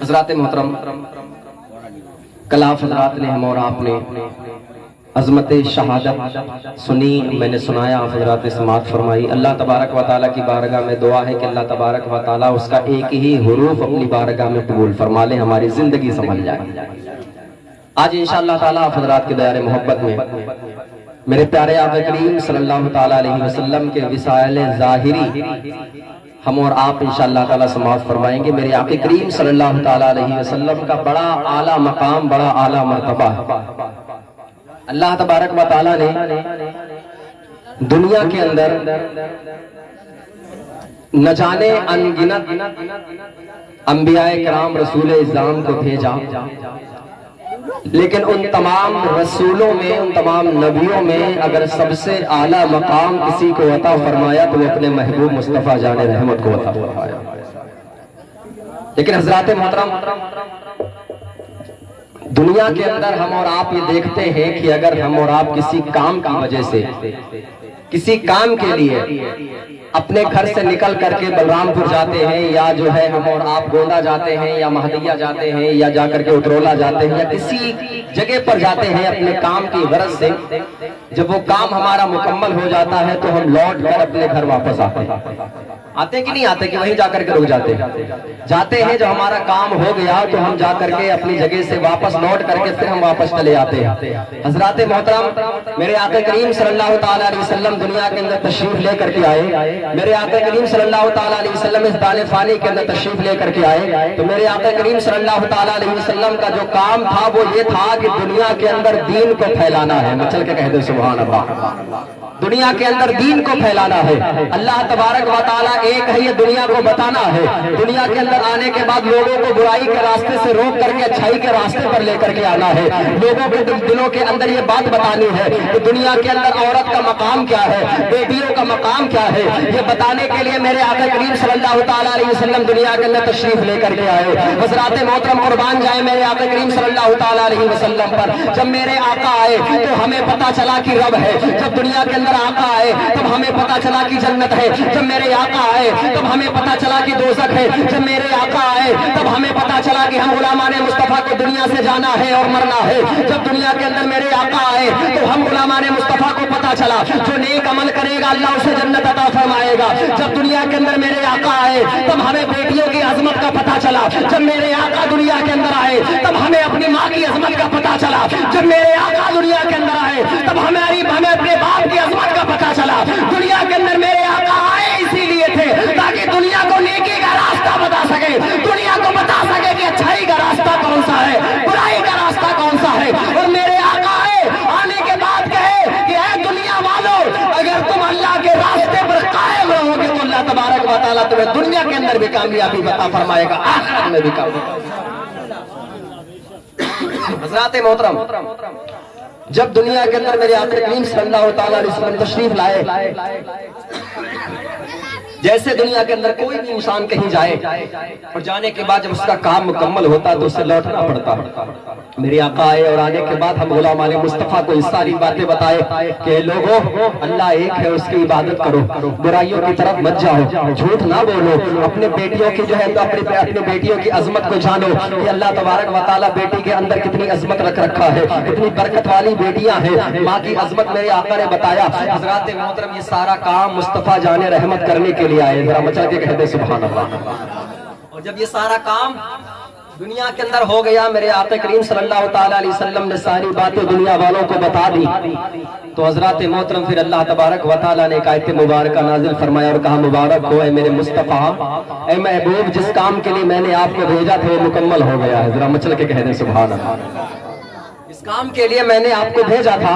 حضرات محترم، کل آپ حضرات نے ہم اور آپ نے عظمت شہادت سنی، میں نے سنایا، آپ حضرات نے سماعت فرمائی۔ اللہ تبارک و تعالیٰ کی بارگاہ میں دعا ہے کہ اللہ تبارک و تعالیٰ اس کا ایک ہی حروف اپنی بارگاہ میں قبول فرما لے، ہماری زندگی سنبھل جائے۔ آج انشاءاللہ تعالیٰ آپ حضرات کے دائرے محبت میں میرے پیارے آقا کریم صلی اللہ تعالیٰ علیہ وسلم کے وصال ظاہری ہم اور آپ انشاءاللہ تعالیٰ سماعت فرمائیں گے۔ میرے آقا کریم صلی اللہ تعالیٰ علیہ وسلم کا بڑا اعلیٰ مقام، بڑا اعلیٰ مرتبہ ہے۔ اللہ تبارک و تعالیٰ نے دنیا کے اندر نہ جانے ان گنت انبیاء کرام رسول اسلام کو بھیجا، لیکن ان تمام رسولوں میں، ان تمام نبیوں میں اگر سب سے اعلیٰ مقام کسی کو عطا فرمایا تو وہ اپنے محبوب مصطفیٰ جان رحمت کو عطا فرمایا۔ لیکن حضرات محترم، دنیا کے اندر ہم اور آپ یہ دیکھتے ہیں کہ اگر ہم اور آپ کسی کام کی وجہ سے، کسی کام کے لیے اپنے گھر سے نکل کر کے بلرام پور جاتے ہیں، یا جو ہے ہم اور آپ گونڈا جاتے ہیں، یا مہدیہ جاتے ہیں، یا جا کر کے اترولا جاتے ہیں، یا کسی جگہ پر جاتے ہیں اپنے کام کی غرض سے، جب وہ کام ہمارا مکمل ہو جاتا ہے تو ہم لوٹ کر اپنے گھر واپس آتے ہیں۔ آتے کہ نہیں آتے کہ وہیں جا کر کے رک جاتے ہیں؟ جاتے ہیں۔ جب ہمارا کام ہو گیا تو ہم جا کر کے اپنی جگہ سے واپس لوٹ کر کے پھر ہم واپس چلے آتے ہیں۔ حضرات محترم، میرے آقا کریم صلی اللہ تعالیٰ علیہ وسلم دنیا کے اندر تشریف لے کر کے آئے۔ میرے آقا کریم صلی اللہ تعالیٰ علیہ وسلم اس دار فانی کے اندر تشریف لے کر کے آئے تو میرے آقا کریم صلی اللہ تعالیٰ علیہ وسلم کا جو کام تھا وہ یہ تھا کہ دنیا کے اندر دین کو پھیلانا ہے۔ چل کے کہہ دے سبحان اللہ۔ دنیا کے اندر دین کو پھیلانا ہے۔ اللہ تبارک و تعالیٰ ایک ہے، یہ دنیا کو بتانا ہے۔ دنیا کے اندر آنے کے بعد لوگوں کو برائی کے راستے سے روک کر کے اچھائی کے راستے پر لے کر کے آنا ہے۔ لوگوں کے دلوں کے اندر یہ بات بتانی ہے کہ دنیا کے اندر عورت کا مقام کیا ہے، بیٹیوں کا مقام کیا ہے، یہ بتانے کے لیے میرے آقا کریم صلی اللہ تعالیٰ علیہ وسلم دنیا کے اندر تشریف لے کر کے آئے۔ حضرات محترم، قربان جائیں میرے آقا کریم صلی اللہ تعالیٰ علیہ وسلم پر۔ جب میرے آقا آئے تو ہمیں پتا چلا کہ رب ہے۔ جب دنیا کے اندر آقا آئے تب ہمیں پتا چلا کہ جنت ہے۔ جب میرے آقا آئے تب ہمیں پتا چلا کہ دوزخ ہے۔ جب میرے آقا آئے تب ہمیں پتا چلا کہ ہم غلامان مصطفیٰ کو دنیا سے جانا ہے اور مرنا ہے۔ جب دنیا کے اندر میرے آقا آئے تو ہم غلامان مصطفیٰ کو پتا چلا جو نیک عمل کرے گا اللہ اسے جنت عطا فرمائے گا۔ جب دنیا کے اندر میرے آقا آئے تب ہمیں بیٹیوں کی عظمت کا پتا چلا۔ جب میرے آقا دنیا کے اندر آئے تب ہمیں اپنی ماں کی عظمت کا پتا چلا۔ جب میرے آقا دنیا کے اندر آئے تب ہمیں اپنے باپ کی عظمت کا پتا چلا۔ دنیا کے اندر میرے آقا آئے اسی لیے تھے تاکہ دنیا کو نیکی کا راستہ بتا سکے، دنیا کو بتا سکے کہ اچھائی کا راستہ کون سا ہے، برائی کا راستہ کون سا ہے۔ اور میرے آقا آئے آنے کے بعد کہے کہ اے دنیا والوں، اگر تم اللہ کے راستے پر قائم رہو گے تو اللہ تبارک و تعالیٰ تمہیں دنیا کے اندر بھی کامیابی عطا فرمائے گا، آخرت میں بھی کامیابی۔ حضرات محترم، جب دنیا کے اندر میرے آقا کریم صلی اللہ تعالیٰ علیہ وسلم تشریف لائے، جیسے دنیا کے اندر کوئی بھی انسان کہیں جائے اور جانے کے بعد جب اس کا کام مکمل ہوتا تو اسے لوٹنا پڑتا۔ میرے آقا آئے اور آنے کے بعد ہم غلامان مصطفیٰ کو اس ساری باتیں بتائے کہ لوگوں، اللہ ایک ہے، اس کی عبادت کرو، برائیوں کی طرف مت جاؤ، جھوٹ نہ بولو، اپنے بیٹیوں کی جو ہے تو اپنے بیٹیوں کی عظمت کو جانو کہ اللہ تبارک و تعالیٰ بیٹی کے اندر کتنی عظمت رکھ رکھا ہے، کتنی برکت والی بیٹیاں ہیں، ماں کی عظمت میرے آقا نے بتایا۔ حضرات محترم، یہ سارا کام مصطفیٰ جان رحمت کرنے کے لیے آئے، ذرا مچا کے کہہ دے سبحان اللہ۔ اور جب یہ سارا کام دنیا کے اندر ہو گیا، میرے آقا کریم صلی اللہ تعالیٰ علیہ وسلم نے ساری باتیں دنیا والوں کو بتا دی تو حضرات محترم پھر اللہ تبارک و تعالیٰ نے ایک آیت مبارکہ نازل فرمایا اور کہا مبارک ہو اے میرے مصطفیٰ، اے محبوب، جس کام کے لیے میں نے آپ کو بھیجا تھا وہ مکمل ہو گیا ہے۔ ذرا مچل کے کہہ دیں سبحان اللہ۔ اس کام کے لیے میں نے آپ کو بھیجا تھا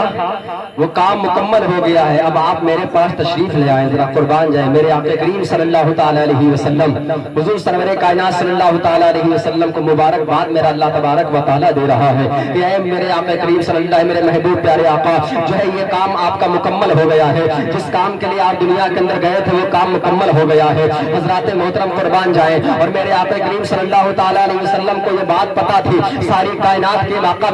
وہ کام مکمل ہو گیا ہے، اب آپ میرے پاس تشریف لے آئیں، ذرا قربان جائیں میرے آقا کریم صلی اللہ تعالیٰ علیہ وسلم، حضور سرور کائنات صلی اللہ تعالیٰ علیہ وسلم کو مبارکباد میرا اللہ تبارک و تعالیٰ دے رہا ہے کہ اے میرے آقا کریم صلی اللہ، میرے محبوب پیارے آقا، جو ہے یہ کام آپ کا مکمل ہو گیا ہے، جس کام کے لیے آپ دنیا کے اندر گئے تھے وہ کام مکمل ہو گیا ہے۔ حضرات محترم قربان جائیں، اور میرے آقا کریم صلی اللہ تعالیٰ علیہ وسلم کو یہ بات پتا تھی، ساری کائنات کے علاقہ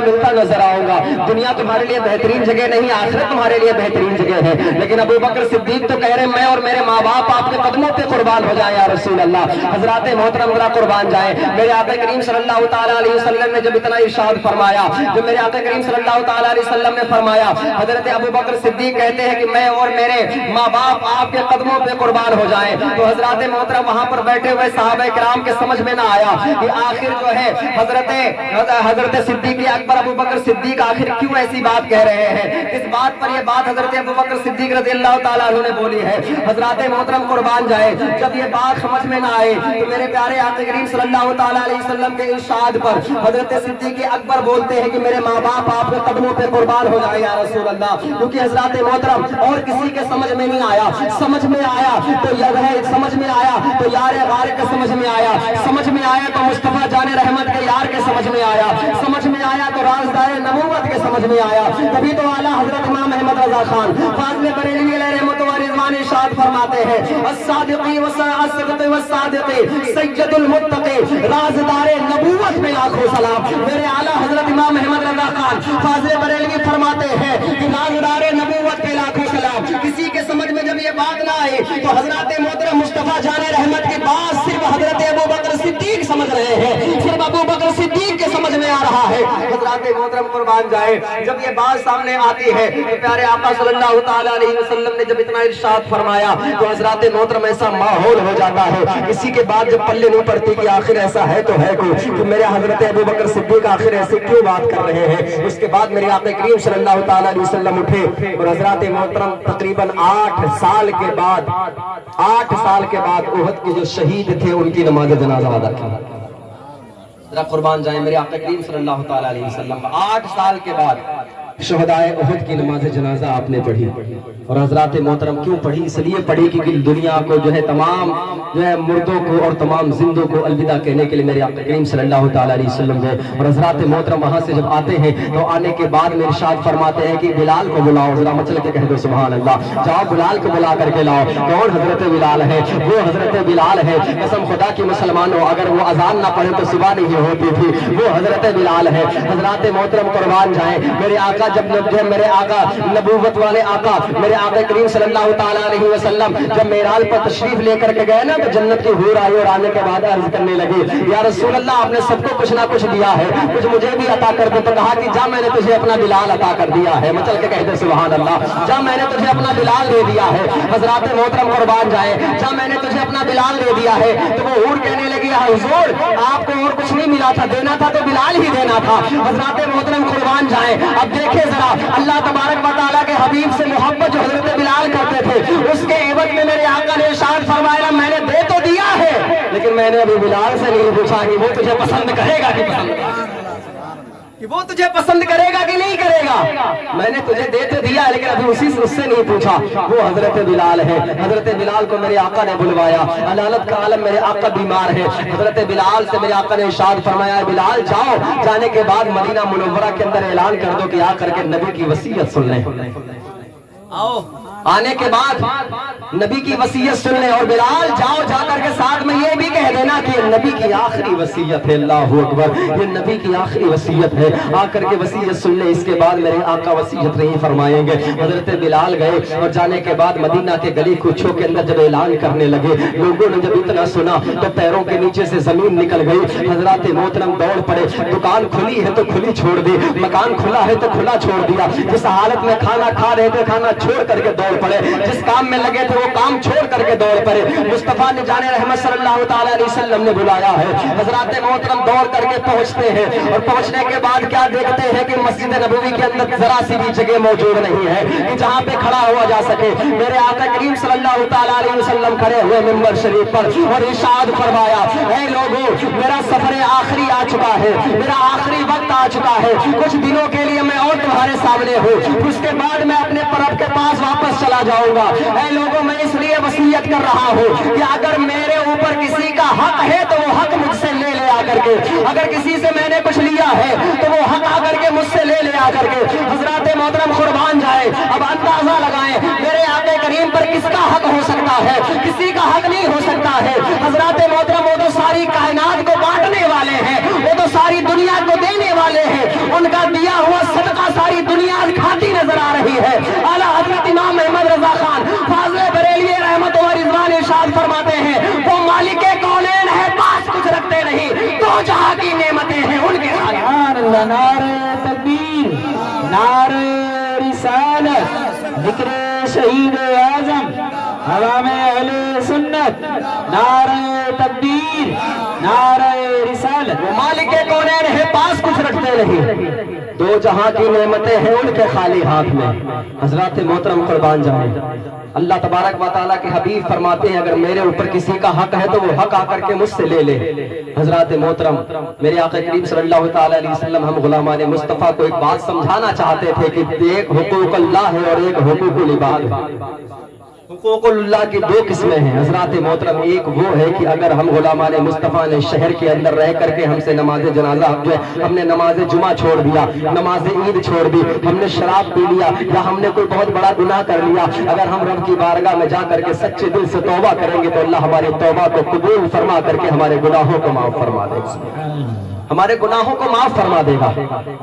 جو ہے ملتا نظر آؤں گا. دنیا تمہارے لیے بہترین جگہ نہیں, آخرت تمہارے لیے بہترین جگہ ہے. لیکن ابو بکر صدیق تو کہہ رہے ہیں میں اور میرے ماں باپ آپ کے قدموں پہ قربان ہو جائیں یا رسول اللہ. حضرات محترم ذرا قربان جائیں. میرے آقا کریم صلی اللہ تعالیٰ علیہ وسلم نے جب اتنا ارشاد فرمایا, جب میرے آقا کریم صلی اللہ تعالیٰ علیہ وسلم نے فرمایا, حضرت ابو بکر صدیق کہتے ہیں کہ میں اور میرے ماں باپ آپ کے قدموں پہ قربان ہو جائیں, تو حضرات محترم وہاں پر بیٹھے ہوئے صحابہ کرام کے سمجھ میں نہ آیا کہ آخر جو ہے حضرت صدیق اکبر ابو بکر صدیق آخر کیوں ایسی بات کہہ رہے ہیں. اس بات پر یہ بات حضرت ابو بکر صدیق رضی اللہ تعالیٰ عنہ نے بولی ہے. حضرات محترم قربان جائے, جب یہ بات سمجھ میں نہ آئے تو میرے پیارے آقا کریم صلی اللہ تعالیٰ علیہ وسلم کے ارشاد پر حضرت صدیق اکبر بولتے ہیں کہ میرے ماں باپ آپ کے قدموں پہ قربان ہو جائے یا رسول اللہ. کیونکہ حضرات محترم اور کسی کے سمجھ میں نہیں آیا, سمجھ میں آیا تو سمجھ میں آیا تو یار غار کے سمجھ میں آیا, سمجھ میں آیا تو مصطفیٰ جان رحمت کے یار کے سمجھ میں آیا, سمجھ میں آیا تو رازدار نبوت کے سمجھ میں آیا. تبھی تو اعلیٰ حضرت امام احمد رضا خان فاضل بریلوی علیہ رحمت و رضوان ارشاد فرماتے ہیں الصادقی والصادقی سید المتقی رازدار نبوت میں لاکھوں سلام. میرے اعلیٰ حضرت امام احمد رضا خان فاضل بریلوی فرماتے ہیں کہ رازدار نبوت کے لاکھوں سلام. کسی کے سمجھ میں جب یہ بات نہ آئی تو حضرت محترم مصطفیٰ جان رحمت کی بات صرف حضرت ابو بکر صدیق سمجھ رہے ہیں, صرف ابو بکر صدیق کے سمجھ میں آ رہا ہے. حضرات محترم قربان جائے, جب یہ بات سامنے آتی ہے تو پیارے آقا صلی اللہ تعالیٰ علیہ وسلم نے جب اتنا ارشاد فرمایا تو حضرات محترم ایسا ماحول ہو جاتا ہے, کسی کے بعد جب پلے نہیں پڑتی کہ آخر ایسا ہے تو ہے کوئی کہ میرے حضرت ابو بکر صدیق آخر ایسے کیوں بات کر رہے ہیں. اس کے بعد میرے آقا کریم صلی اللہ تعالیٰ علیہ وسلم اٹھے اور حضرات محترم تقریباً 8 سال کے بعد احد کے جو شہید تھے ان کی نماز جنازہ ادا کی. ذرا قربان جائیں, میرے آقا کریم صلی اللہ تعالیٰ علیہ وسلم 8 سال کے بعد شہدائے احد کی نماز جنازہ آپ نے پڑھی. اور حضرات محترم کیوں پڑھی؟ اس لیے پڑھی کہ دنیا کو جو ہے تمام جو ہے مردوں کو اور تمام زندوں کو الوداع کہنے کے لیے میرے آقا کریم صلی اللہ تعالیٰ علیہ وسلم گئے. اور حضرات محترم وہاں سے جب آتے ہیں تو آنے کے بعد میں ارشاد فرماتے ہیں کہ بلال کو بلاؤ. ذرا مچل کے کہہ دو سبحان اللہ, جاؤ بلال کو بلا کر کے لاؤ. کون؟ حضرت بلال ہے, وہ حضرت بلال ہے. قسم خدا کی مسلمانوں اگر وہ اذان نہ پڑھے تو صبح نہیں ہوتی تھی, وہ حضرت بلال ہے. حضرات محترم قربان جائیں, میرے آقا جب میرے آقا نبوت والے آقا میرے آقا کریم صلی اللہ تعالیٰ علیہ وسلم جب معراج پر تشریف لے کر کے گئے نا تو جنت کی حور آئی اور آنے کے بعد عرض کرنے لگی یا رسول اللہ آپ نے سب کو کچھ نہ کچھ دیا ہے, کچھ مجھے بھی عطا کر دو. تو کہا کہ جا میں نے تجھے اپنا بلال عطا کر دیا ہے. مچل کے کہتے سبحان اللہ, جا میں نے تجھے اپنا بلال دے دیا ہے. حضرات محترم قربان جائے, جا میں نے تجھے اپنا بلال دے دیا ہے. تو وہ حور کہنے لگی حضور آپ کو اور کچھ نہیں ملا تھا, دینا تھا تو بلال ہی دینا تھا. حضرات محترم قربان جائے, اب دیکھیں ذرا اللہ تبارک و تعالیٰ کے حبیب سے محبت جو حضرت بلال کرتے تھے اس کے عوض میں میرے آقا نے ارشاد فرمایا میں نے دے تو دیا ہے لیکن میں نے ابھی بلال سے نہیں پوچھا کہ وہ تجھے پسند کرے گا کہ وہ تجھے پسند کرے گا کہ نہیں کرے گا. میں نے تجھے دے تو دیا لیکن ابھی اس سے نہیں پوچھا. وہ حضرت بلال ہے. حضرت بلال کو میرے آقا نے بلوایا. علالت کا عالم میرے آقا بیمار ہے. حضرت بلال سے میرے آقا نے ارشاد فرمایا بلال جاؤ, جانے کے بعد مدینہ منورہ کے اندر اعلان کر دو کہ آ کر کے نبی کی وصیت سن لیں. آؤ آنے کے بعد نبی کی وصیت سن لیں. اور بلال جاؤ, جا کر کے ساتھ میں یہ بھی کہہ دینا کہ نبی کی آخری وصیت ہے. اللہ اکبر, یہ نبی کی آخری وصیت ہے. آ کر کے وصیت سن لیں. اس کے بعد میرے آقا وصیت نہیں فرمائیں گے. حضرت بلال گئے اور جانے کے بعد مدینہ کے گلی کوچوں کے اندر جب اعلان کرنے لگے, لوگوں نے جب اتنا سنا تو پیروں کے نیچے سے زمین نکل گئی. حضرات محترم دوڑ پڑے. دکان کھلی ہے تو کھلی چھوڑ دی, مکان کھلا ہے تو کھلا چھوڑ دیا. جس حالت میں کھانا کھا رہے تھے کھانا چھوڑ کر کے دوڑ پڑے. جس کام میں لگے تھے وہ کام چھوڑ کر کے دوڑ پڑے. مصطفیٰ نے جان رحمت صلی اللہ تعالیٰ علیہ وسلم نے بلایا ہے. حضرات محترم دوڑ کر کے پہنچتے ہیں اور پہنچنے کے بعد کیا دیکھتے ہیں کہ مسجد نبوی کے اندر ذرا سی بھی جگہ موجود نہیں ہے کہ جہاں پہ کھڑا ہوا جا سکے. میرے آقا کریم صلی اللہ تعالیٰ علیہ وسلم کھڑے ہوئے منبر شریف پر اور ارشاد فرمایا اے لوگوں میرا سفر آخری آ چکا ہے, میرا آخری وقت آ چکا ہے. کچھ دنوں کے لیے میں اور تمہارے سامنے ہوں, اس کے بعد میں اپنے پرب کے پاس واپس چلا جاؤں گا. اے لوگوں میں اس لیے وصیت کر رہا ہوں کہ اگر میرے اوپر کسی کا حق ہے تو وہ حق مجھ سے لے آ کر کے, اگر کسی سے میں نے کچھ لیا ہے تو وہ حق آ کر کے مجھ سے لے آ کر کے. حضرات محترم قربان جائے, اب اندازہ لگائیں میرے آقا کریم پر کس کا حق ہو سکتا ہے, کسی کا حق نہیں ہو سکتا ہے. حضرات محترم وہ تو ساری کائنات کو بانٹنے والے ہیں, وہ تو ساری دنیا کو دینے والے ہیں, ان کا بنیاد کھاتی نظر آ رہی ہے۔ اعلیٰ حضرت امام احمد رضا خان فاضل بریلوی رحمت و رضوان ارشاد فرماتے ہیں وہ مالک کونین ہے پاس کچھ رکھتے نہیں، دو جہاں کی نعمتیں ہیں ان کے خالق۔ سبحان اللہ، نعرہ تکبیر، نعرہ رسالت، ذکر شہید اعظم، عوام اہل سنت، نعرہ تکبیر، نعرہ رسالت۔ وہ مالک کونین ہے پاس کچھ رکھتے نہیں، دو جہاں کی نعمتیں ہیں ان کے خالی ہاتھ میں۔ حضرات محترم قربان جائیں، اللہ تبارک و تعالیٰ کے حبیب فرماتے ہیں اگر میرے اوپر کسی کا حق ہے تو وہ حق آ کر کے مجھ سے لے لے۔ حضرات محترم، میرے آقا کریم صلی اللہ تعالیٰ علیہ وسلم ہم غلامان مصطفیٰ کو ایک بات سمجھانا چاہتے تھے کہ ایک حقوق اللہ ہے اور ایک حقوق العباد ہے۔ حقوق اللہ کی دو قسمیں ہیں حضرات محترم، ایک وہ ہے کہ اگر ہم غلامان مصطفیٰ نے شہر کے اندر رہ کر کے ہم سے نماز جنازہ جو ہے ہم نے نماز جمعہ چھوڑ دیا، نماز عید چھوڑ دی، ہم نے شراب پی لیا یا ہم نے کوئی بہت بڑا گناہ کر لیا، اگر ہم رب کی بارگاہ میں جا کر کے سچے دل سے توبہ کریں گے تو اللہ ہماری توبہ کو قبول فرما کر کے ہمارے گناہوں کو معاف فرما دے گا، ہمارے گناہوں کو معاف فرما دے گا۔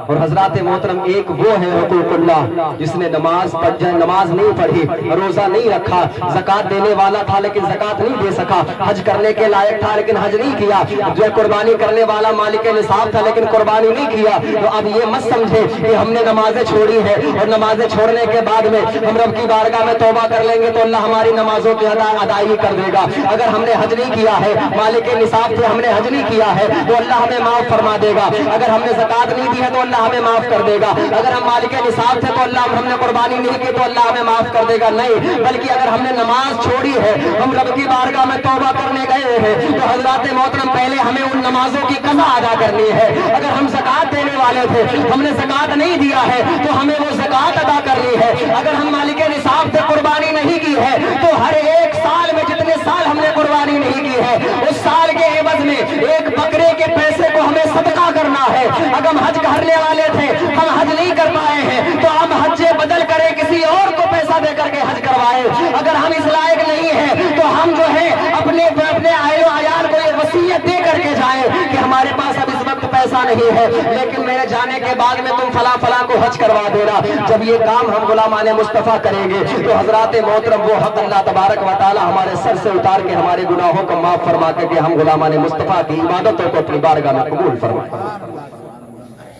اور حضرات محترم، ایک وہ ہے حقوق اللہ جس نے نماز نہیں پڑھی، روزہ نہیں رکھا، زکات دینے والا تھا لیکن زکات نہیں دے سکا، حج کرنے کے لائق تھا لیکن حج نہیں کیا، جو قربانی کرنے والا مالک نصاب تھا لیکن قربانی نہیں کیا، تو اب یہ مت سمجھے کہ ہم نے نمازیں چھوڑی ہیں اور نمازیں چھوڑنے کے بعد میں ہم رب کی بارگاہ میں توبہ کر لیں گے تو اللہ ہماری نمازوں کی ادائیگی کر دے گا۔ اگر ہم نے حج نہیں کیا ہے، مالک نصاب سے ہم نے حج نہیں کیا ہے تو اللہ ہمیں معاف فرما دے گا، اگر ہم نے زکات نہیں دی ہے تو اللہ ہمیں معاف کر دے گا، اگر ہم مالک نصاب تھے تو اللہ ہم نے قربانی نہیں کی تو اللہ ہمیں معاف کر دے گا، نہیں بلکہ اگر ہم نے نماز چھوڑی ہے، ہم رب کی بارگاہ میں توبہ کرنے گئے ہیں تو حضرات محترم پہلے ہمیں ان نمازوں کی قضا ادا کرنی ہے۔ اگر ہم زکات دینے والے تھے، ہم نے زکات نہیں دیا ہے تو ہمیں وہ زکات ادا کرنی ہے۔ اگر ہم مالک نصاب سے قربانی نہیں کی ہے تو ہر ایک سال میں جتنے سال ہم نے قربانی نہیں کی ہے اس سال کے عوض میں ایک بکرے کے پیسے کو ہمیں صدقہ کرنا ہے۔ اگر ہم حج کرنے والے تھے، ہم حج نہیں کر پائے ہیں تو ہم حج بدل کرے کسی اور کو پیسہ دے کر کے حج کروائے۔ اگر ہم اس لائق نہیں ہیں تو ہم جو ہے اپنے اہل و عیال کو یہ وصیت دے کر کے جائیں کہ ہمارے پاس اب اس وقت پیسہ نہیں ہے لیکن میرے جانے کے بعد میں تم فلاں فلاں کو حج کروا دینا۔ جب یہ کام ہم غلامان مصطفیٰ کریں گے تو حضرات محترم وہ حق اللہ تبارک و تعالی ہمارے سر سے اتار کے ہمارے گناہوں کو معاف فرما کر کے ہم غلامان مصطفیٰ کی عبادتوں کو اپنی بارگاہ میں قبول فرمائیں۔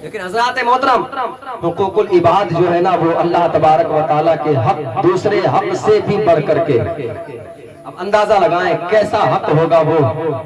لیکن حضرات محترم، حقوق العباد جو ہے نا وہ اللہ تبارک و تعالیٰ کے حق دوسرے حق سے بھی بڑھ کر کے، اب اندازہ لگائیں کیسا حق ہوگا وہ۔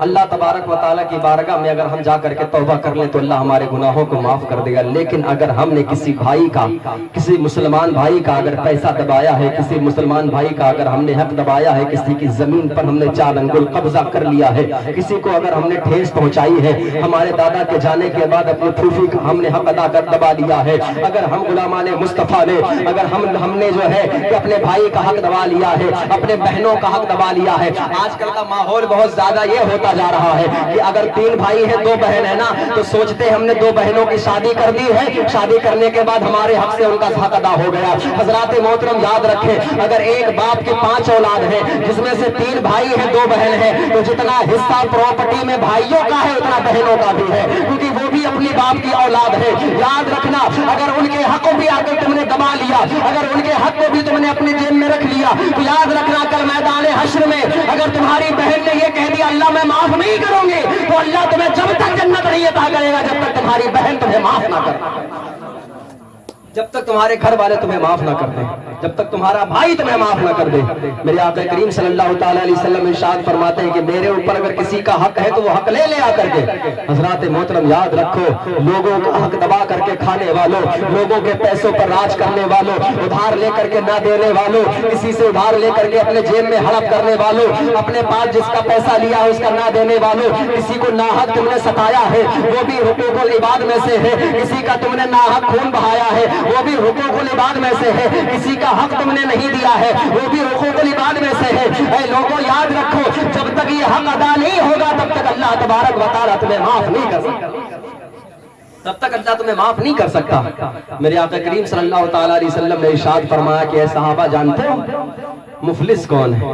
اللہ تبارک و تعالیٰ کی بارگاہ میں اگر ہم جا کر کے توبہ کر لیں تو اللہ ہمارے گناہوں کو معاف کر دے گا، لیکن اگر ہم نے کسی بھائی کا، کسی مسلمان بھائی کا اگر پیسہ دبایا ہے، کسی مسلمان بھائی کا اگر ہم نے حق دبایا ہے، کسی کی زمین پر ہم نے چار انگل قبضہ کر لیا ہے، کسی کو اگر ہم نے ٹھیس پہنچائی ہے، ہمارے دادا کے جانے کے بعد اپنی پھوپھی کا ہم نے حق ادا کر دبا لیا ہے، اگر ہم غلامان مصطفیٰ نے اگر ہم نے جو ہے کہ اپنے بھائی کا حق دبا لیا ہے، اپنے بہنوں کا حق دبا لیا ہے۔ آج کل کا ماحول بہت زیادہ یہ ہوتا جا رہا ہے کہ اگر 3 بھائی ہیں 2 بہن ہے نا تو سوچتے ہم نے 2 بہنوں کی شادی کر دی ہے، شادی کرنے کے بعد ہمارے حق سے ان کا حق ادا ہو گیا۔ حضرات محترم یاد رکھیں، اگر ایک باپ کی 5 اولاد ہیں جس میں سے 3 بھائی ہیں 2 بہن ہیں تو جتنا حصہ پراپرٹی میں بھائیوں کا ہے اتنا بہنوں کا بھی ہے، کیونکہ وہ بھی اپنی باپ کی اولاد ہے۔ یاد رکھنا، اگر ان کے حق کو بھی آ کر تم نے دبا لیا، اگر ان کے حق کو بھی تم نے اپنی جیب میں رکھ لیا تو یاد رکھنا کل میدان حشر میں اگر تمہاری بہن نے یہ کہہ دیا اللہ میں معاف نہیں کروں گی تو اللہ تمہیں جب تک جنت نہیں عطا کرے گا جب تک تمہاری بہن تمہیں معاف نہ کرے، جب تک تمہارے گھر والے تمہیں معاف نہ کر دیں، جب تک تمہارا بھائی تمہیں معاف نہ کر دے۔ میرے آقا کریم صلی اللہ تعالیٰ علیہ وسلم ارشاد فرماتے ہیں کہ میرے اوپر اگر کسی کا حق ہے تو وہ حق لے لے آ کر کے۔ حضرات محترم یاد رکھو، لوگوں کا حق دبا کر کے کھانے والوں، لوگوں کے پیسوں پر راج کرنے والوں، ادھار لے کر کے نہ دینے والوں، کسی سے ادھار لے کر کے اپنے جیب میں ہڑپ کرنے والوں، اپنے پاس جس کا پیسہ لیا ہے اس کا نہ دینے والوں، کسی کو ناحق تم نے ستایا ہے وہ بھی حقوق العباد میں سے ہے، کسی کا تم نے ناحق خون بہایا ہے وہ بھی حقوق العباد میں سے ہے، کسی کا حق تم نے نہیں دیا ہے وہ بھی حقوق العباد میں سے ہے۔ اے لوگوں یاد رکھو، جب تک یہ حق ادا نہیں ہوگا تب تک اللہ تبارک و تعالیٰ تمہیں معاف نہیں کر سکتا، تب تک اللہ تمہیں معاف نہیں کر سکتا۔ میرے آقا کریم صلی اللہ تعالیٰ علیہ وسلم نے ارشاد فرمایا کہ اے صحابہ جانتے ہو مفلس کون ہے؟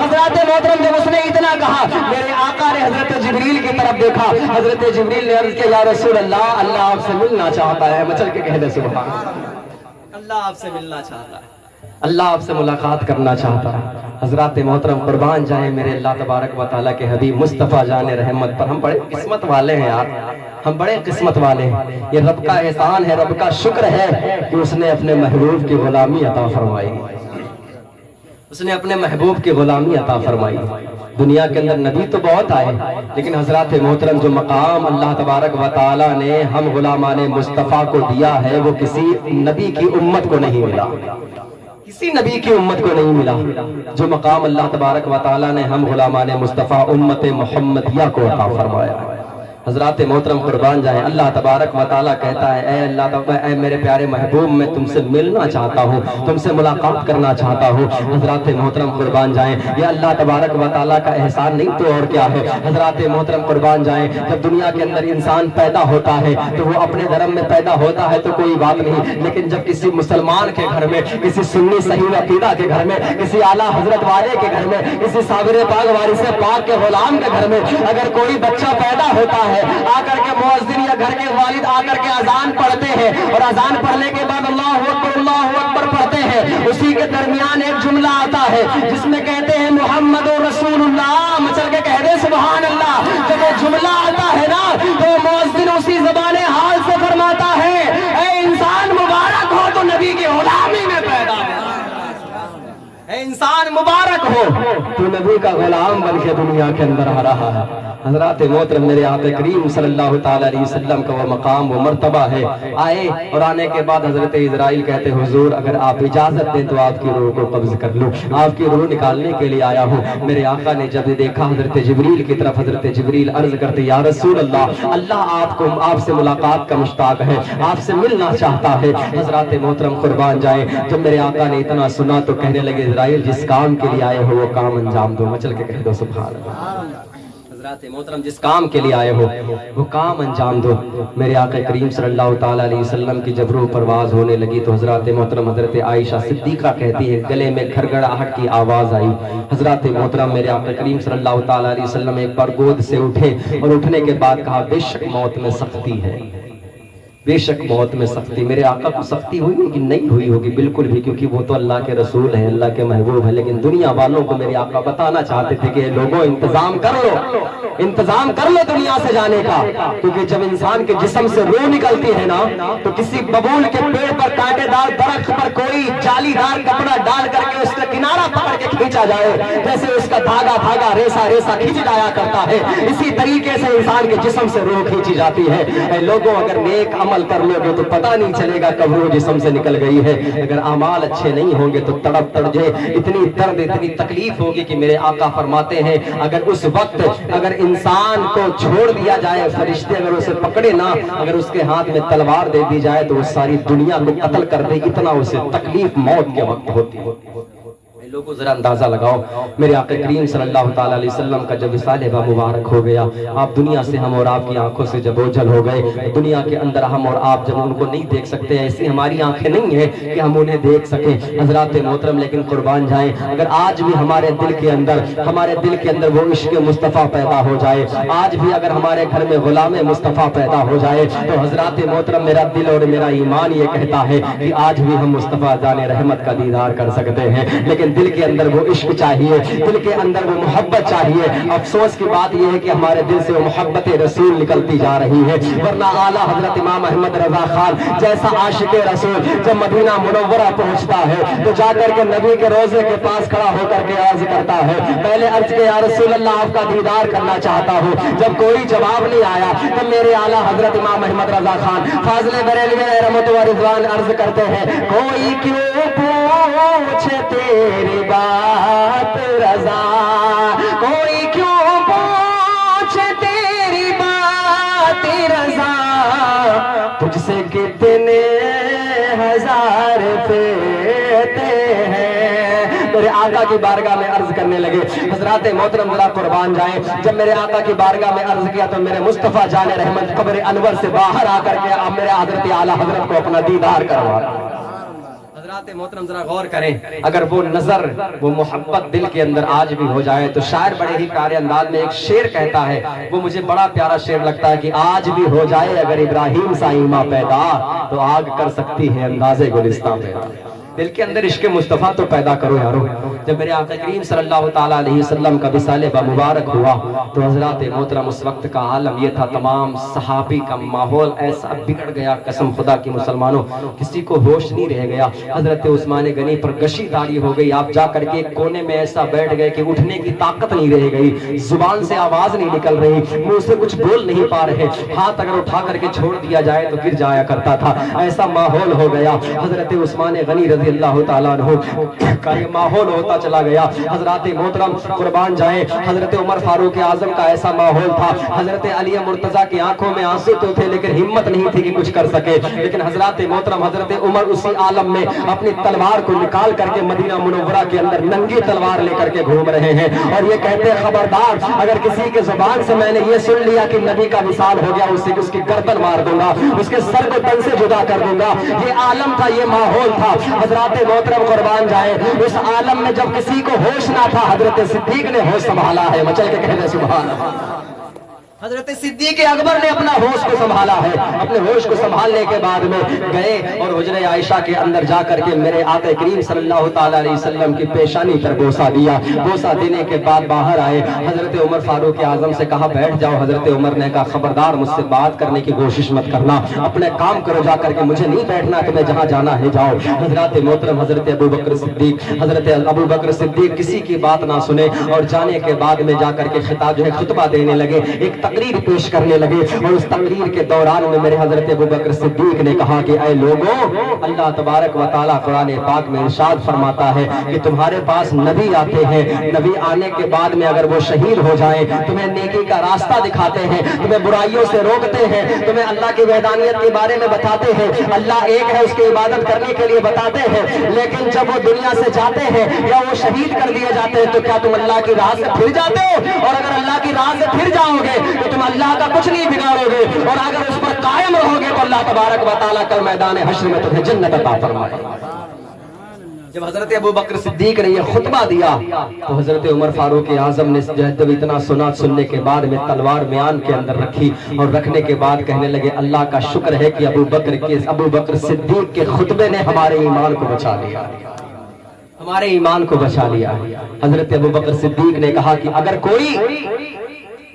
حضرات محترم جب اس نے اتنا کہا میرے آقا نے حضرت جبریل کی طرف دیکھا. حضرت جبریل نے عرض کیا یا رسول اللہ اللہ آپ سے ملنا چاہتا ہے. مچل کے کہہ دے سبحان اللہ, آپ سے ملنا چاہتا ہے, اللہ آپ سے ملاقات کرنا چاہتا ہے. حضرات محترم قربان جائیں میرے اللہ تبارک و تعالیٰ کے حبیب مصطفیٰ جان رحمت پر. ہم بڑے قسمت والے ہیں یار, ہم بڑے قسمت والے ہیں. یہ رب کا احسان ہے, رب کا شکر ہے کہ اس نے اپنے محبوب کی غلامی عطا فرمائی. اس نے اپنے محبوب کی غلامی عطا فرمائی. دنیا کے اندر نبی تو بہت آئے لیکن حضرات محترم جو مقام اللہ تبارک و تعالیٰ نے ہم غلامان مصطفیٰ کو دیا ہے وہ کسی نبی کی امت کو نہیں ملا, کسی نبی کی امت کو نہیں ملا. جو مقام اللہ تبارک و تعالیٰ نے ہم غلامان مصطفیٰ امت محمدیہ کو عطا فرمایا. حضرات محترم قربان جائیں, اللہ تبارک و تعالیٰ کہتا ہے اے اللہ اے میرے پیارے محبوب میں تم سے ملنا چاہتا ہوں, تم سے ملاقات کرنا چاہتا ہوں. حضرات محترم قربان جائیں یہ اللہ تبارک و تعالیٰ کا احسان نہیں تو اور کیا ہے. حضرات محترم قربان جائیں جب دنیا کے اندر انسان پیدا ہوتا ہے تو وہ اپنے دھرم میں پیدا ہوتا ہے تو کوئی بات نہیں, لیکن جب کسی مسلمان کے گھر میں, کسی سنی صحیح عقیدہ کے گھر میں, کسی اعلیٰ حضرت والے کے گھر میں, کسی صابر پاک وارث پاک کے غلام کے گھر میں اگر کوئی بچہ پیدا ہوتا ہے آ کر کے مؤذن یا گھر کے والد آ کر کے اذان پڑھتے ہیں اور اذان پڑھنے کے بعد اللہ اکبر پڑھتے ہیں, اسی کے درمیان ایک جملہ آتا ہے جس میں کہتے ہیں محمد رسول اللہ. مچل کے کہہ دے سبحان اللہ. جب وہ جملہ آتا ہے نا تو مؤذن اسی زبان حال سے فرماتا ہے اے انسان مبارک ہو تو نبی کی غلامی میں پیدا ہو, اے انسان مبارک ہو تو نبی کا غلام بن کے دنیا کے اندر آ رہا ہے. حضرات محترم میرے آقا کریم صلی اللہ تعالیٰ علیہ وسلم کا وہ مقام وہ مرتبہ ہے. آئے اور آنے کے بعد حضرت اسرائیل کہتے حضور اگر آپ اجازت دیں تو آپ کی روح کو قبض کر لوں, آپ کی روح نکالنے کے لیے آیا ہوں. میرے آقا نے جب دیکھا حضرت جبریل کی طرف, حضرت جبریل عرض کرتے یا رسول اللہ اللہ آپ سے ملاقات کا مشتاق ہے, آپ سے ملنا چاہتا ہے. حضرات محترم قربان جائیں جب میرے آقا نے اتنا سنا تو کہنے لگے اسرائیل جس کام کے لیے آئے ہو وہ کام انجام دو. مچل کے کہہ دو سبحان اللہ. حضرات محترم جس کام کے لیے آئے ہو وہ کام انجام دو. میرے آقا کریم صلی اللہ تعالیٰ علیہ وسلم کی جب روح پرواز ہونے لگی تو حضرات محترم حضرت عائشہ صدیقہ کہتی ہے گلے میں گھڑگھڑاہٹ کی آواز آئی. حضرات محترم میرے آقا کریم صلی اللہ تعالیٰ علیہ وسلم ایک بار گود سے اٹھے اور اٹھنے کے بعد کہا بے شک موت میں سختی ہے, بے شک موت میں سختی. میرے آقا کو سختی ہوئی ہوگی نہیں ہوئی ہوگی بالکل بھی, کیونکہ وہ تو اللہ کے رسول ہیں, اللہ کے محبوب ہیں. لیکن دنیا والوں کو میرے آقا بتانا چاہتے تھے کہ لوگوں انتظام کر لو, انتظام کر لو دنیا سے جانے کا, کیونکہ جب انسان کے جسم سے روح نکلتی ہے نا تو کسی ببول کے پیڑ پر کانٹے دار درخت پر کوئی جالی دار کپڑا ڈال کر کے اس کا کنارہ پکڑ کے کھینچا جائے, جیسے اس کا دھاگا ریسا کھینچ جایا کرتا ہے, اسی طریقے سے انسان کے جسم سے روح کھینچی جاتی ہے. اے لوگوں اگر نیک عمل کر لو گے تو پتہ نہیں چلے گا کب روح جسم سے نکل گئی ہے. اگر اعمال اچھے نہیں ہوں گے تو تڑپ تڑجے اتنی درد اتنی تکلیف ہوگی کہ میرے آقا فرماتے ہیں اگر اس وقت اگر انسان کو چھوڑ دیا جائے, فرشتے اگر اسے پکڑے نہ, اگر اس کے ہاتھ میں تلوار دے دی جائے تو وہ ساری دنیا کو قتل کر دے, اتنا اسے تکلیف موت کے وقت ہوتی ہے. لوگوں ذرا اندازہ لگاؤ میرے آقا کریم صلی اللہ تعالیٰ علیہ وسلم کا جب وصال مبارک ہو گیا, آپ دنیا سے ہم اور آپ کی آنکھوں سے جب اوجھل ہو گئے, دنیا کے اندر ہم اور آپ جب ان کو نہیں دیکھ سکتے, ایسی ہماری آنکھیں نہیں ہیں کہ ہم انہیں دیکھ سکیں. حضرات محترم لیکن قربان جائیں اگر آج بھی ہمارے دل کے اندر وہ عشق مصطفیٰ پیدا ہو جائے, آج بھی اگر ہمارے گھر میں غلام مصطفیٰ پیدا ہو جائے تو حضرات محترم میرا دل اور میرا ایمان یہ کہتا ہے کہ آج بھی ہم مصطفیٰ جان رحمت کا دیدار کر سکتے ہیں. لیکن دل کے اندر وہ عشق چاہیے, دل کے اندر وہ محبت چاہیے. افسوس کی بات یہ ہے کہ ہمارے دل سے وہ محبت رسول نکلتی جا رہی ہے, ورنہ اعلیٰ حضرت امام احمد رضا خان جیسا عاشق رسول جب مدینہ منورہ پہنچتا ہے تو جا کر کے نبی کے روضے کے پاس کھڑا ہو کر کے عرض کرتا ہے, پہلے عرض کے یا رسول اللہ آپ کا دیدار کرنا چاہتا ہوں. جب کوئی جواب نہیں آیا تو میرے اعلیٰ حضرت امام احمد رضا خان فاضل بریلوی رحمت و رضوان عرض کرتے ہیں کوئی کیوں پوچھے تیری بات رضا, کوئی کیوں پوچھے تیری بات رضا, تجھ سے کتنے ہزار پھرتے ہیں. میرے آقا کی بارگاہ میں عرض کرنے لگے. حضرات محترم ذرا قربان جائیں, جب میرے آقا کی بارگاہ میں عرض کیا تو میرے مصطفیٰ جان رحمت قبر انور سے باہر آ کر کے اب میرے حضرت اعلیٰ حضرت کو اپنا دیدار کروا. حضرات محترم ذرا غور کریں، اگر وہ نظر وہ محبت دل کے اندر آج بھی ہو جائے تو شاعر بڑے ہی پیارے انداز میں ایک شعر کہتا ہے، وہ مجھے بڑا پیارا شعر لگتا ہے کہ آج بھی ہو جائے اگر ابراہیم سا ایماں پیدا تو آگ کر سکتی ہے انداز گلستان پیدا۔ دل کے اندر عشق مصطفیٰ تو پیدا کرو یارو۔ جب میرے آقا کریم صلی اللہ تعالیٰ علیہ وسلم کا وصال بمبارک ہوا تو حضرات محترم اس وقت کا عالم یہ تھا، تمام صحابی کا ماحول ایسا بگڑ گیا، قسم خدا کی مسلمانوں کسی کو ہوش نہیں رہ گیا۔ حضرت عثمان غنی پر گشی داری ہو گئی، آپ جا کر کے ایک کونے میں ایسا بیٹھ گئے کہ اٹھنے کی طاقت نہیں رہ گئی، زبان سے آواز نہیں نکل رہی، منہ سے کچھ بول نہیں پا رہے، ہاتھ اگر اٹھا کر کے چھوڑ دیا جائے تو گر جایا کرتا تھا، ایسا ماحول ہو گیا۔ حضرت عثمان غنی رضی اللہ تعالیٰ عنہ کا یہ ماحول ہوتا چلا گیا۔ حضرات محترم قربان جائیں، حضرت عمر فاروق اعظم کا ایسا ماحول تھا، حضرت علی مرتضیٰ کی آنکھوں میں آنسو تو تھے لیکن ہمت نہیں تھی کہ کچھ کر سکے، لیکن حضرات محترم حضرت عمر اسی عالم میں اپنی تلوار کو نکال کر کے مدینہ منورہ کے اندر ننگی تلوار لے کر کے گھوم رہے ہیں اور یہ کہتے ہیں خبردار اگر کسی کے زبان سے میں نے یہ سن لیا کہ نبی کا وصال ہو گیا اس کی گردن مار دوں گا، اس کے سر کو تن سے جدا کر دوں گا۔ یہ عالم تھا، یہ ماحول تھا۔ حضرات محترم قربان جائے، اس عالم میں جب کسی کو ہوش نہ تھا حضرت صدیق نے ہوش سنبھالا ہے، مچل کے کہنے سبحان اللہ۔ حضرت صدیق اکبر نے اپنا ہوش کو سنبھالا ہے، اپنے ہوش کو سنبھالنے کے بعد میں گئے اور حجرہ عائشہ کے اندر جا کر کے میرے آقا کریم صلی اللہ تعالیٰ علیہ وسلم کی پیشانی پر بوسہ دیا، بوسہ دینے کے بعد باہر آئے، حضرت عمر فاروق اعظم سے کہا بیٹھ جاؤ، حضرت عمر نے کہا خبردار مجھ سے بات کرنے کی کوشش مت کرنا، اپنے کام کرو جا کر کے، مجھے نہیں بیٹھنا، تمہیں جہاں جانا ہے جاؤ۔ حضرات محترم حضرت ابو بکر صدیق کسی کی بات نہ سنے اور جانے کے بعد میں جا کر کے خطبہ دینے لگے، ایک تقریر پیش کرنے لگے اور اس تقریر کے دوران میں میرے حضرت ابو بکر صدیق نے کہا کہ اے لوگوں، اللہ تبارک و تعالیٰ قرآن پاک میں ارشاد فرماتا ہے کہ تمہارے پاس نبی آتے ہیں، نبی آنے کے بعد میں اگر وہ شہید ہو جائیں تمہیں نیکی کا راستہ دکھاتے ہیں، تمہیں برائیوں سے روکتے ہیں، تمہیں اللہ کی وحدانیت کے بارے میں بتاتے ہیں، اللہ ایک ہے اس کی عبادت کرنے کے لیے بتاتے ہیں، لیکن جب وہ دنیا سے جاتے ہیں یا وہ شہید کر دیے جاتے ہیں تو کیا تم اللہ کی راہ سے پھر جاتے ہو؟ اور اگر اللہ کی راہ سے پھر جاؤ گے تو تم اللہ کا کچھ نہیں بگاڑو گے، اور اگر اس پر قائم رہو گے تو اللہ تبارک و تعالیٰ کل میدان حشر میں تمہیں جنت عطا فرمائے۔ جب حضرت ابو بکر صدیق نے یہ خطبہ دیا تو حضرت عمر فاروق اعظم نے جب اتنا سننے کے بعد میں تلوار میان کے اندر رکھی اور رکھنے کے بعد کہنے لگے اللہ کا شکر ہے کہ ابو بکر صدیق کے خطبے نے ہمارے ایمان کو بچا لیا، ہمارے ایمان کو بچا لیا۔ حضرت ابو بکر صدیق نے کہا کہ اگر کوئی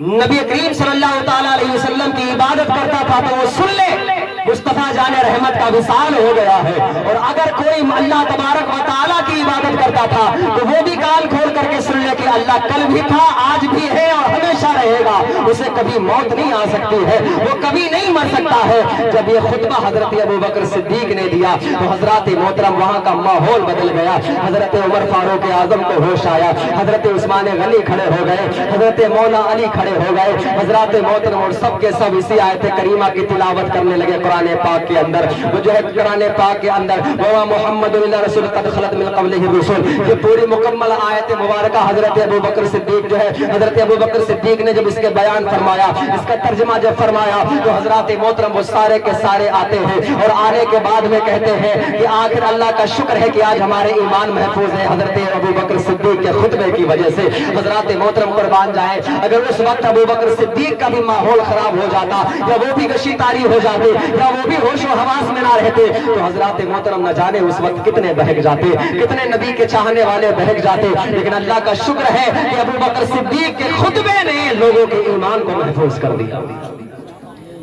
نبی کریم صلی اللہ تعالیٰ علیہ وسلم کی عبادت کرتا تھا تو وہ سن لے مصطفیٰ جان رحمت کا وصال ہو گیا ہے، اور اگر کوئی اللہ تبارک و تعالیٰ کی عبادت کرتا تھا تو وہ بھی کان کھول کر کے سن لے کہ اللہ کل بھی تھا، آج بھی ہے اور ہمیشہ رہے گا، اسے کبھی موت نہیں آ سکتی ہے، وہ کبھی نہیں مر سکتا ہے۔ جب یہ خطبہ حضرت ابو بکر صدیق نے دیا تو حضرات محترم وہاں کا ماحول بدل گیا، حضرت عمر فاروق اعظم کو ہوش آیا، حضرت عثمان غنی کھڑے ہو گئے، حضرت مولا علی کھڑے ہو گئے، حضرات محترم اور سب کے سب اسی آیت کریمہ کی تلاوت کرنے لگے قرآن پاک کے اندر۔ وہ جو ہے قرآن پاک کے اندر وہ محمد رسول قد خلت من قبلہ الرسل، یہ پوری مکمل آیت مبارکہ حضرت ابو بکر صدیق جو ہے حضرت ابو بکر صدیق نے جب اس کے بیان فرمایا، اس کا ترجمہ جب فرمایا تو حضرات محترم وہ سارے کے سارے آتے ہیں اور آنے کے بعد میں کہتے ہیں کہ آخر اللہ کا شکر ہے کہ آج ہمارے ایمان محفوظ ہے حضرت ابو بکر صدیق کے خطبے کی وجہ سے۔ حضرات محترم قربان جائے، اگر اس وقت ابو بکر صدیق کا بھی ماحول خراب ہو جاتا یا وہ بھی گشی تاری ہو جاتے یا وہ بھی ہوش و حواس میں نہ رہتے تو حضرات محترم نہ جانے اس وقت کتنے بہک جاتے، کتنے نبی کے چاہنے والے بہک جاتے، لیکن اللہ کا شکر ہے کہ ابو بکر صدیق کے خطبے نے لوگوں کے ایمان کو محفوظ کر دیا۔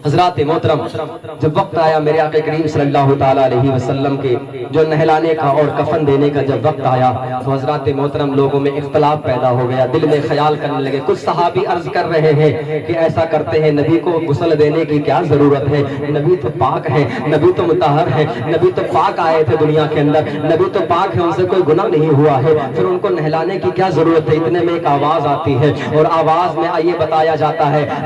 حضرات محترم جب وقت آیا میرے آقا کریم صلی اللہ تعالیٰ علیہ وسلم کے جو نہلانے کا اور کفن دینے کا جب وقت آیا تو حضرات محترم لوگوں میں اختلاف پیدا ہو گیا، دل میں خیال کرنے لگے، کچھ صحابی عرض کر رہے ہیں کہ ایسا کرتے ہیں نبی کو غسل دینے کی کیا ضرورت ہے، نبی تو پاک ہے، نبی تو مطہر ہے، نبی تو پاک آئے تھے دنیا کے اندر، نبی تو پاک ہے، ان سے کوئی گناہ نہیں ہوا ہے، پھر ان کو نہلانے کی کیا ضرورت ہے۔ اتنے میں ایک آواز آتی ہے اور آواز میں یہ بتایا جاتا ہے